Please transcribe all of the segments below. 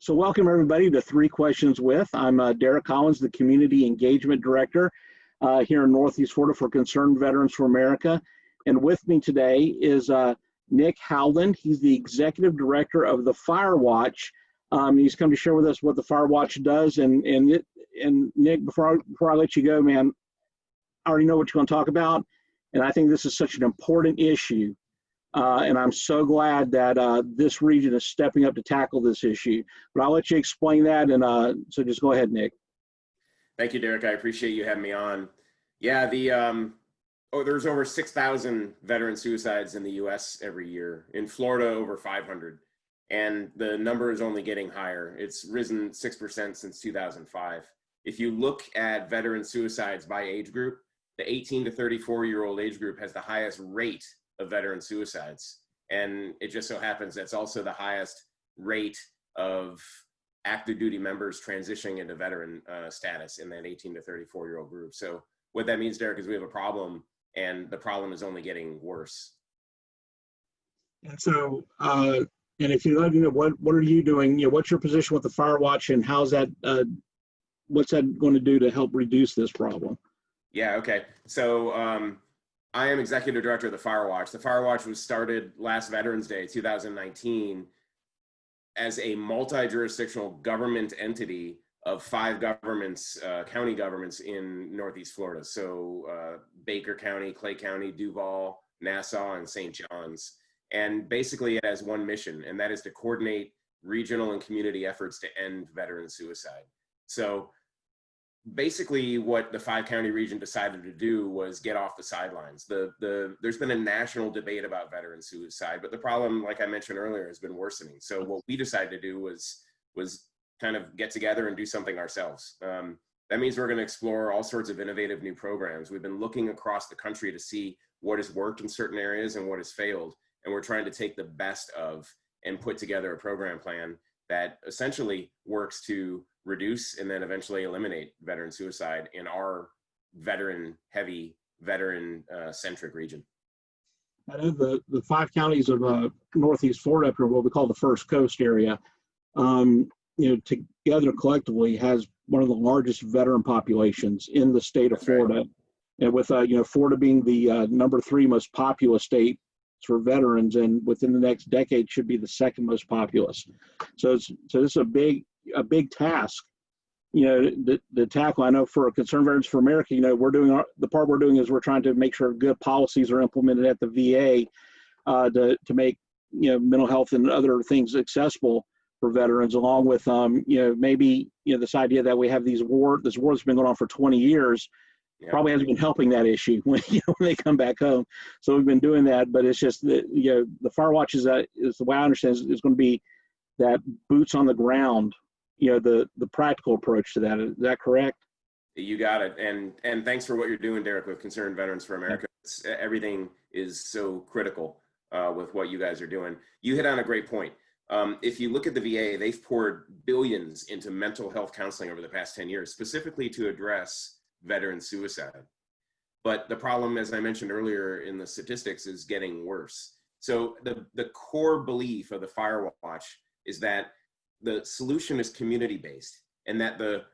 So welcome everybody to Three Questions With. I'm Derek Collins, the Community Engagement Director here in Northeast Florida for Concerned Veterans for America. And with me today is Nick Howland. He's the Executive Director of the Firewatch. He's come to share with us what the Firewatch does. And Nick, before I let you go, man, I already know what you're going to talk about. And I think this is such an important issue. And I'm so glad that this region is stepping up to tackle this issue. But I'll let you explain that, and so just go ahead, Nick. Thank you, Derek. I appreciate you having me on. Yeah, there's over 6,000 veteran suicides in the U.S. every year. In Florida, over 500. And the number is only getting higher. It's risen 6% since 2005. If you look at veteran suicides by age group, the 18 to 34-year-old age group has the highest rate of veteran suicides. And it just so happens that's also the highest rate of active duty members transitioning into veteran status in that 18 to 34-year-old group. So what that means, Derek, is we have a problem, and the problem is only getting worse. And so, and if you let me know, what are you doing? What's your position with the Firewatch, and how's that? What's that going to do to help reduce this problem? Yeah. Okay. So I am Executive Director of the Firewatch. The Firewatch was started last Veterans Day, 2019, as a multi-jurisdictional government entity of 5 governments, county governments in Northeast Florida. So Baker County, Clay County, Duval, Nassau, and St. John's. And basically it has one mission, and that is to coordinate regional and community efforts to end veteran suicide. So basically what the 5-county region decided to do was get off the sidelines. There's been a national debate about veteran suicide, but the problem, like I mentioned earlier, has been worsening. So what we decided to do was kind of get together and do something ourselves. That means we're going to explore all sorts of innovative new programs. We've been looking across the country to see what has worked in certain areas and what has failed. And we're trying to take the best of and put together a program plan that essentially works to reduce and then eventually eliminate veteran suicide in our veteran-heavy, veteran-centric region. I know the 5 counties of Northeast Florida, up here, what we call the First Coast area, together collectively has one of the largest veteran populations in the state of Florida. Right. And with Florida being the number 3 most populous state for veterans, and within the next decade should be the 2nd most populous. So this is a big task, the tackle. I know for Concerned Veterans for America, we're doing the part we're doing is we're trying to make sure good policies are implemented at the VA to make mental health and other things accessible for veterans, along with maybe this idea that we have this war that's been going on for 20 years. Yeah. Probably hasn't been helping that issue when they come back home. So we've been doing that, but it's just that the Firewatch is the way I understand is going to be that boots on the ground, the practical approach to that. Is that correct? You got it. And thanks for what you're doing, Derek, with Concerned Veterans for America. Everything is so critical with what you guys are doing. You hit on a great point. If you look at the VA, they've poured billions into mental health counseling over the past 10 years, specifically to address veteran suicide. But the problem, as I mentioned earlier in the statistics, is getting worse. So the core belief of the Firewatch is that the solution is community-based, and that the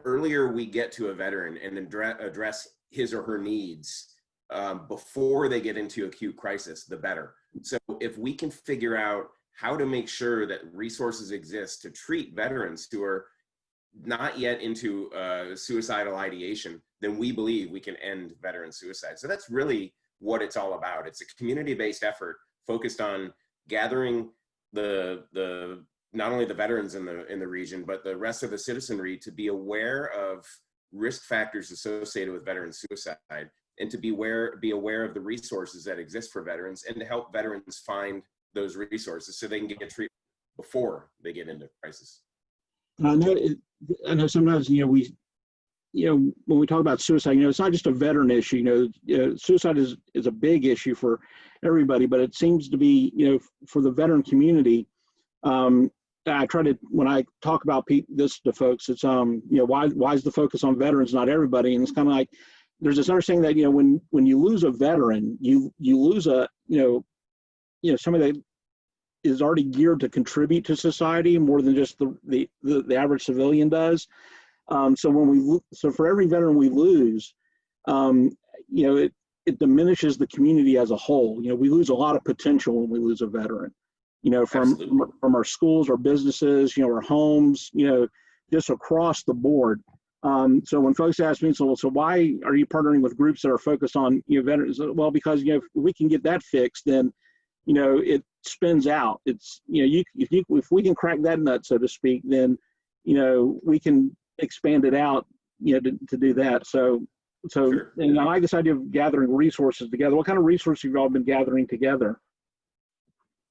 earlier we get to a veteran and address his or her needs before they get into acute crisis, the better. So if we can figure out how to make sure that resources exist to treat veterans who are not yet into suicidal ideation, then we believe we can end veteran suicide. So that's really what it's all about. It's a community-based effort focused on gathering not only the veterans in the region, but the rest of the citizenry to be aware of risk factors associated with veteran suicide, and to be aware of the resources that exist for veterans, and to help veterans find those resources so they can get treatment before they get into crisis. I know sometimes, when we talk about suicide, it's not just a veteran issue. Suicide is a big issue for everybody, but it seems to be, for the veteran community. I try to, when I talk about this to folks, it's why is the focus on veterans, not everybody? And it's kind of like there's this understanding that when you lose a veteran, you lose somebody that is already geared to contribute to society more than just the average civilian does. So for every veteran we lose, it diminishes the community as a whole. We lose a lot of potential when we lose a veteran. From our schools, our businesses, our homes, just across the board. So when folks ask me, so why are you partnering with groups that are focused on veterans? Well, because if we can get that fixed, then it spins out. It's if we can crack that nut, so to speak, then we can expand it out to do that. So Sure. And I like this idea of gathering resources together. What kind of resources have you all been gathering together?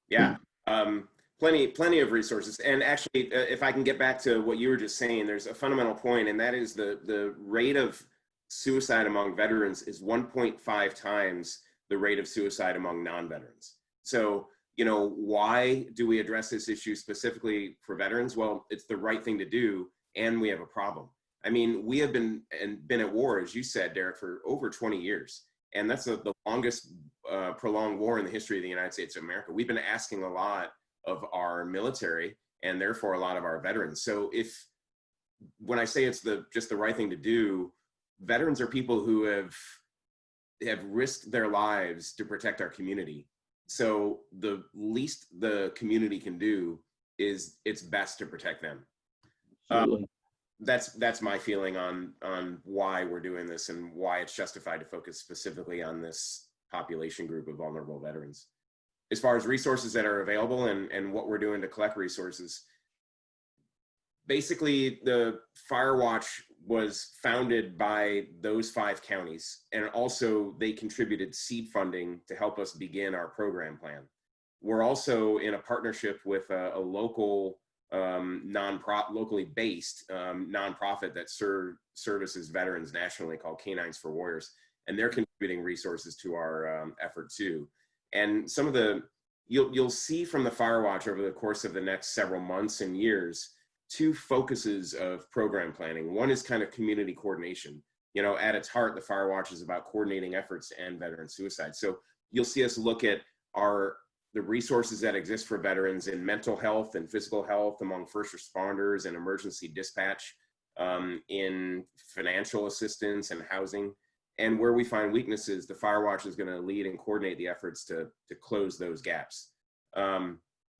Yeah. Plenty of resources. And actually, if I can get back to what you were just saying, there's a fundamental point, and that is the rate of suicide among veterans is 1.5 times the rate of suicide among non-veterans. So, why do we address this issue specifically for veterans? Well, it's the right thing to do, and we have a problem. I mean, we have been at war, as you said, Derek, for over 20 years. And that's the longest prolonged war in the history of the United States of America. We've been asking a lot of our military and therefore a lot of our veterans. So when I say it's just the right thing to do, veterans are people who have risked their lives to protect our community. So the least the community can do is it's best to protect them. That's my feeling on why we're doing this and why it's justified to focus specifically on this population group of vulnerable veterans. As far as resources that are available and what we're doing to collect resources, basically the Firewatch was founded by those 5 counties, and also they contributed seed funding to help us begin our program plan. We're also in a partnership with a local locally based nonprofit that services veterans nationally called Canines for Warriors, and they're contributing resources to our effort too. And some of you'll see from the Firewatch over the course of the next several months and years, 2 focuses of program planning. One is kind of community coordination. At its heart, the Firewatch is about coordinating efforts to end veteran suicide. So you'll see us look at the resources that exist for veterans in mental health and physical health among first responders and emergency dispatch, in financial assistance and housing. And where we find weaknesses, the Firewatch is going to lead and coordinate the efforts to close those gaps.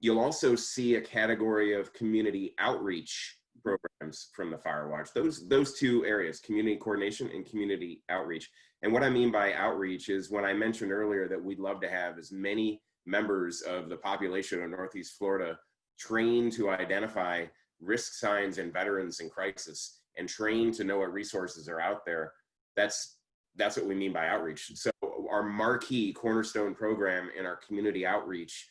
You'll also see a category of community outreach programs from the Firewatch. Those 2 areas, community coordination and community outreach. And what I mean by outreach is when I mentioned earlier that we'd love to have as many members of the population of Northeast Florida trained to identify risk signs in veterans in crisis and trained to know what resources are out there. That's what we mean by outreach. So our marquee cornerstone program in our community outreach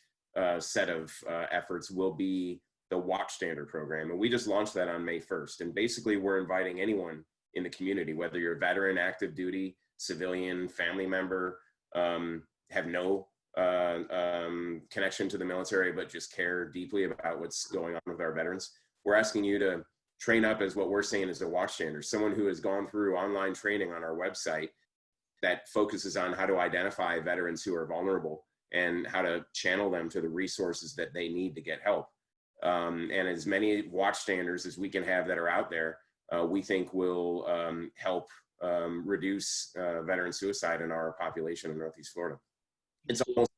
set of efforts will be the Watchstander program. And we just launched that on May 1st. And basically we're inviting anyone in the community, whether you're a veteran, active duty, civilian, family member, have no connection to the military, but just care deeply about what's going on with our veterans. We're asking you to train up as what we're saying is a watchstander, someone who has gone through online training on our website that focuses on how to identify veterans who are vulnerable and how to channel them to the resources that they need to get help. And as many watchstanders as we can have that are out there, we think will help reduce veteran suicide in our population in Northeast Florida. It's almost,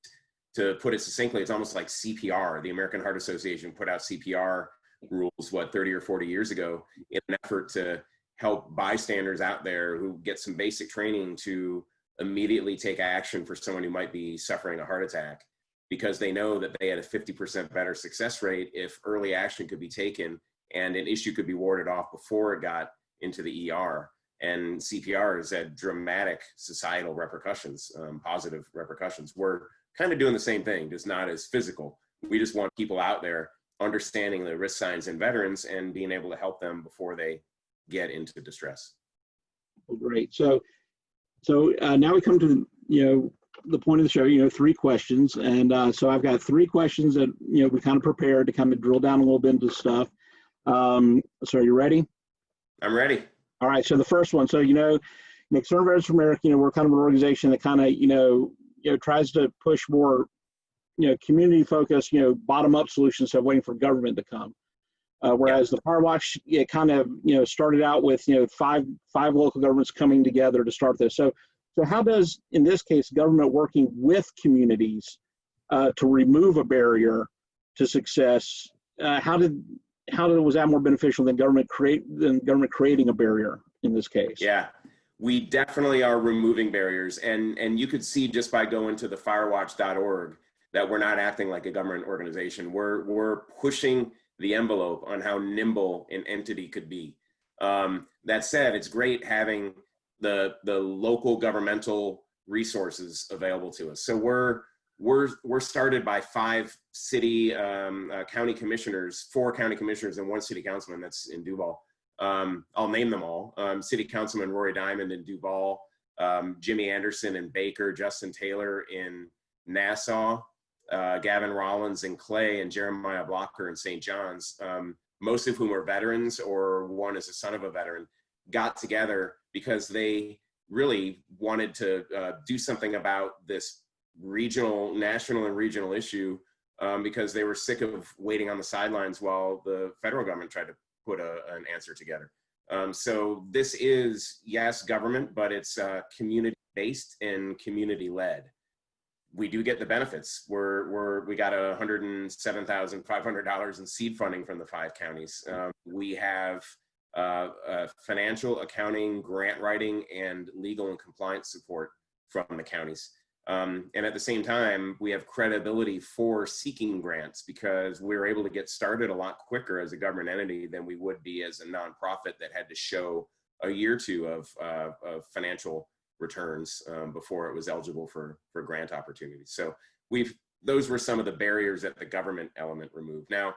to put it succinctly, it's almost like CPR. The American Heart Association put out CPR rules, 30 or 40 years ago, in an effort to help bystanders out there who get some basic training to immediately take action for someone who might be suffering a heart attack, because they know that they had a 50% better success rate if early action could be taken and an issue could be warded off before it got into the ER. And CPR has had dramatic societal repercussions, positive repercussions. We're kind of doing the same thing, just not as physical. We just want people out there understanding the risk signs in veterans and being able to help them before they get into distress. Great. So now we come to the point of the show. 3 questions, and so I've got 3 questions that we kind of prepared to kind of drill down a little bit into stuff. So are you ready? I'm ready. All right. So the first one. So Concerned Veterans for America. We're kind of an organization that kind of tries to push more community focused, bottom up solutions instead of waiting for government to come. Whereas the Firewatch, it kind of, started out with, five local governments coming together to start this. So how does, in this case, government working with communities to remove a barrier to success? How was that more beneficial than government creating a barrier in this case? Yeah, we definitely are removing barriers, and you could see just by going to the firewatch.org that we're not acting like a government organization. We're pushing the envelope on how nimble an entity could be. That said, it's great having the local governmental resources available to us. So we're started by 5 city county commissioners, 4 county commissioners, and 1 city councilman that's in Duval. I'll name them all. City Councilman Rory Diamond in Duval, Jimmy Anderson in Baker, Justin Taylor in Nassau, Gavin Rollins in Clay, and Jeremiah Blocker in St. John's, most of whom are veterans or one is a son of a veteran, got together because they really wanted to do something about this national and regional issue, because they were sick of waiting on the sidelines while the federal government tried to put an answer together. So this is, yes, government, but it's community-based and community-led. We do get the benefits. We got $107,500 in seed funding from the 5 counties. We have financial, accounting, grant writing, and legal and compliance support from the counties. And at the same time, we have credibility for seeking grants because we're able to get started a lot quicker as a government entity than we would be as a nonprofit that had to show a year or two of financial returns before it was eligible for grant opportunities. So those were some of the barriers that the government element removed. Now,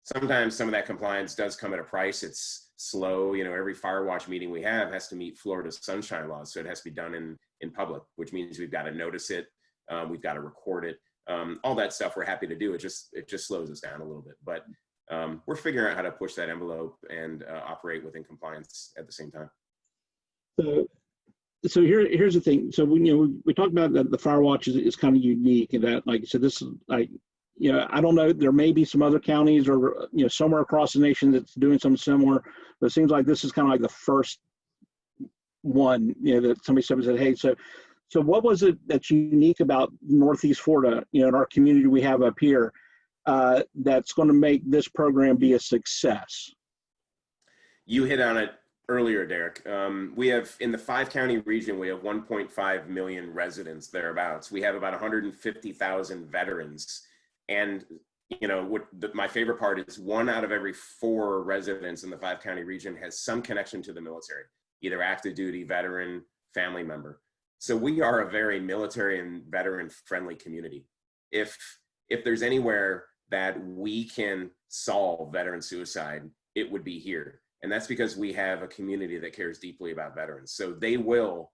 sometimes some of that compliance does come at a price. It's slow. Every Firewatch meeting we have has to meet Florida's sunshine laws. So it has to be done in public, which means we've got to notice it. We've got to record it. All that stuff we're happy to do. It just slows us down a little bit, but we're figuring out how to push that envelope and operate within compliance at the same time. So here's the thing. So we talked about that the Firewatch is kind of unique in that, like I said, this is like, I don't know, there may be some other counties or, somewhere across the nation that's doing something similar, but it seems like this is kind of like the first one, that somebody said, hey, so what was it that's unique about Northeast Florida, in our community we have up here, that's going to make this program be a success? You hit on it earlier, Derek. We have, in the 5-county region, we have 1.5 million residents thereabouts. We have about 150,000 veterans. And, my favorite part is 1 out of every 4 residents in the 5-county region has some connection to the military, either active duty, veteran, family member. So we are a very military and veteran friendly community. If there's anywhere that we can solve veteran suicide, it would be here. And that's because we have a community that cares deeply about veterans. So they will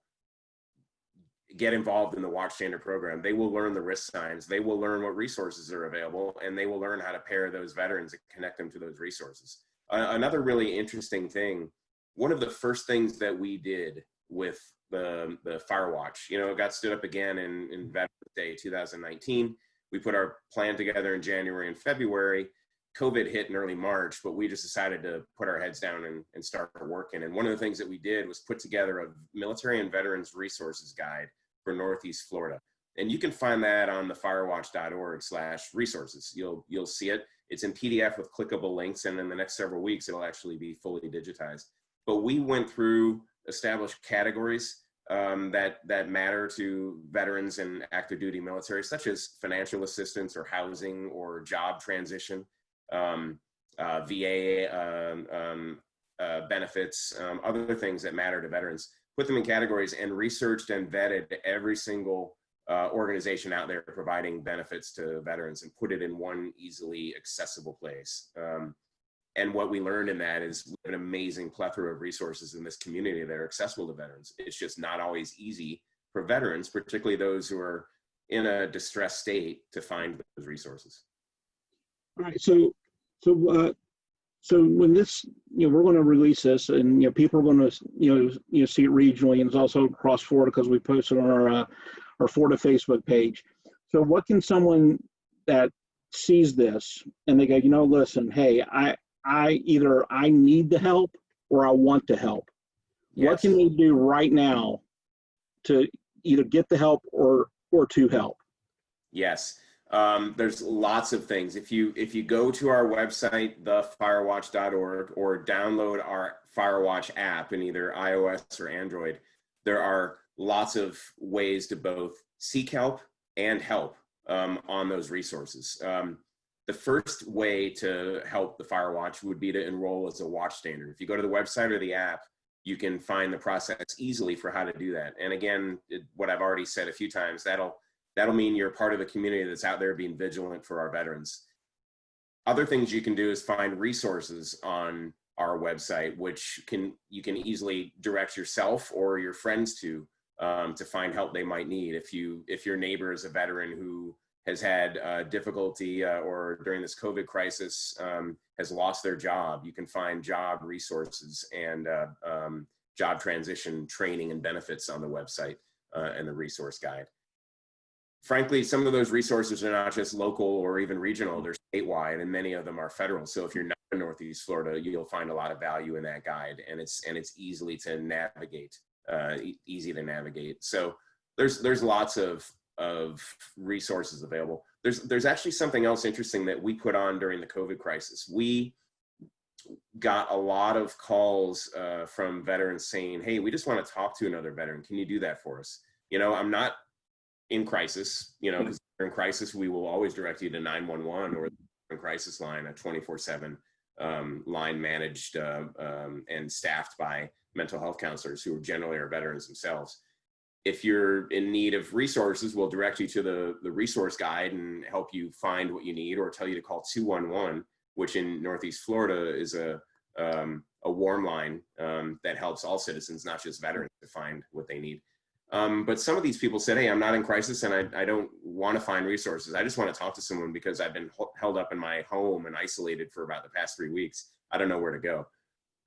get involved in the Watchstander program. They will learn the risk signs. They will learn what resources are available, and they will learn how to pair those veterans and connect them to those resources. Another really interesting thing, one of the first things that we did with the Firewatch, it got stood up again in Veterans Day 2019. We put our plan together in January and February. COVID hit in early March, but we just decided to put our heads down and start working. And one of the things that we did was put together a military and veterans resources guide for Northeast Florida. And you can find that on the firewatch.org/resources. You'll see it. It's in PDF with clickable links, and in the next several weeks, it'll actually be fully digitized. But we went through established categories that matter to veterans and active duty military, such as financial assistance or housing or job transition, VA benefits, other things that matter to veterans, put them in categories and researched and vetted every single organization out there providing benefits to veterans and put it in one easily accessible place. And what we learned in that is we have an amazing plethora of resources in this community that are accessible to veterans. It's just not always easy for veterans, particularly those who are in a distressed state, to find those resources. All right, so when this, we're going to release this, and people are going to see it regionally, and it's also across Florida because we posted on our Florida Facebook page. So what can someone that sees this and they go, you know, listen, hey, either I need the help or I want to help. What Yes. can they do right now to either get the help or to help? Yes. There's lots of things. If you go to our website, thefirewatch.org, or download our Firewatch app in either iOS or Android, there are lots of ways to both seek help and help on those resources. The first way to help the Firewatch would be to enroll as a watch standard. If you go to the website or the app, you can find the process easily for how to do that. And again, what I've already said a few times, that'll mean you're part of the community that's out there being vigilant for our veterans. Other things you can do is find resources on our website, which you can easily direct yourself or your friends to find help they might need. If your neighbor is a veteran who has had difficulty or during this COVID crisis has lost their job, you can find job resources and job transition training and benefits on the website and the resource guide. Frankly, some of those resources are not just local or even regional, they're statewide, and many of them are federal. So if you're not in Northeast Florida, you'll find a lot of value in that guide, and it's easy to navigate, So there's lots of resources available. There's actually something else interesting that we put on during the COVID crisis. We got a lot of calls from veterans saying, hey, we just want to talk to another veteran. Can you do that for us? You know, I'm not in crisis, you know, because in crisis, we will always direct you to 911 or the crisis line, a 24/7 line managed and staffed by mental health counselors who generally are veterans themselves. If you're in need of resources, we'll direct you to the resource guide and help you find what you need, or tell you to call 211, which in Northeast Florida is a warm line that helps all citizens, not just veterans, to find what they need. But some of these people said, hey, I'm not in crisis and I don't want to find resources. I just want to talk to someone because I've been held up in my home and isolated for about the past 3 weeks. I don't know where to go.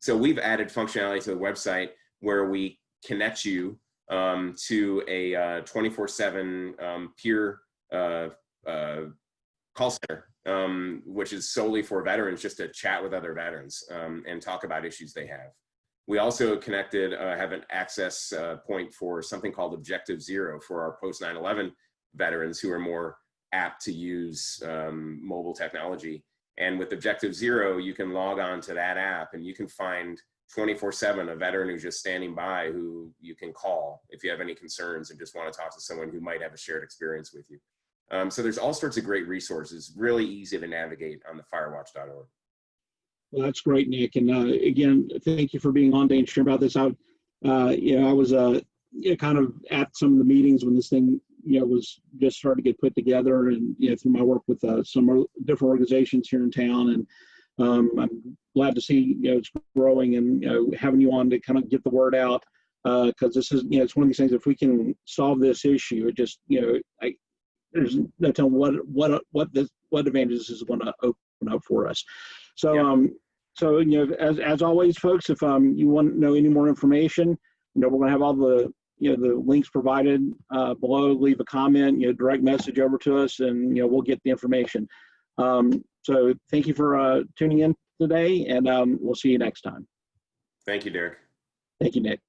So we've added functionality to the website where we connect you to a 24/7 peer call center, which is solely for veterans, just to chat with other veterans and talk about issues they have. We also connected, have an access point for something called Objective Zero for our post 9/11 veterans who are more apt to use mobile technology. And with Objective Zero, you can log on to that app and you can find 24/7 a veteran who's just standing by who you can call if you have any concerns and just want to talk to someone who might have a shared experience with you. So there's all sorts of great resources, really easy to navigate on the firewatch.org. Well, that's great, Nick. And again, thank you for being on today and sharing about this. I was kind of at some of the meetings when this thing, was just starting to get put together, and through my work with some different organizations here in town, and I'm glad to see it's growing, and having you on to kind of get the word out, because this is it's one of these things. If we can solve this issue, it just there's no telling what advantages this is going to open up for us. So Yeah. So as always, folks, if you want to know any more information, we're going to have all the the links provided below. Leave a comment, direct message over to us, and we'll get the information. So thank you for tuning in today, and we'll see you next time. Thank you, Derek. Thank you, Nick.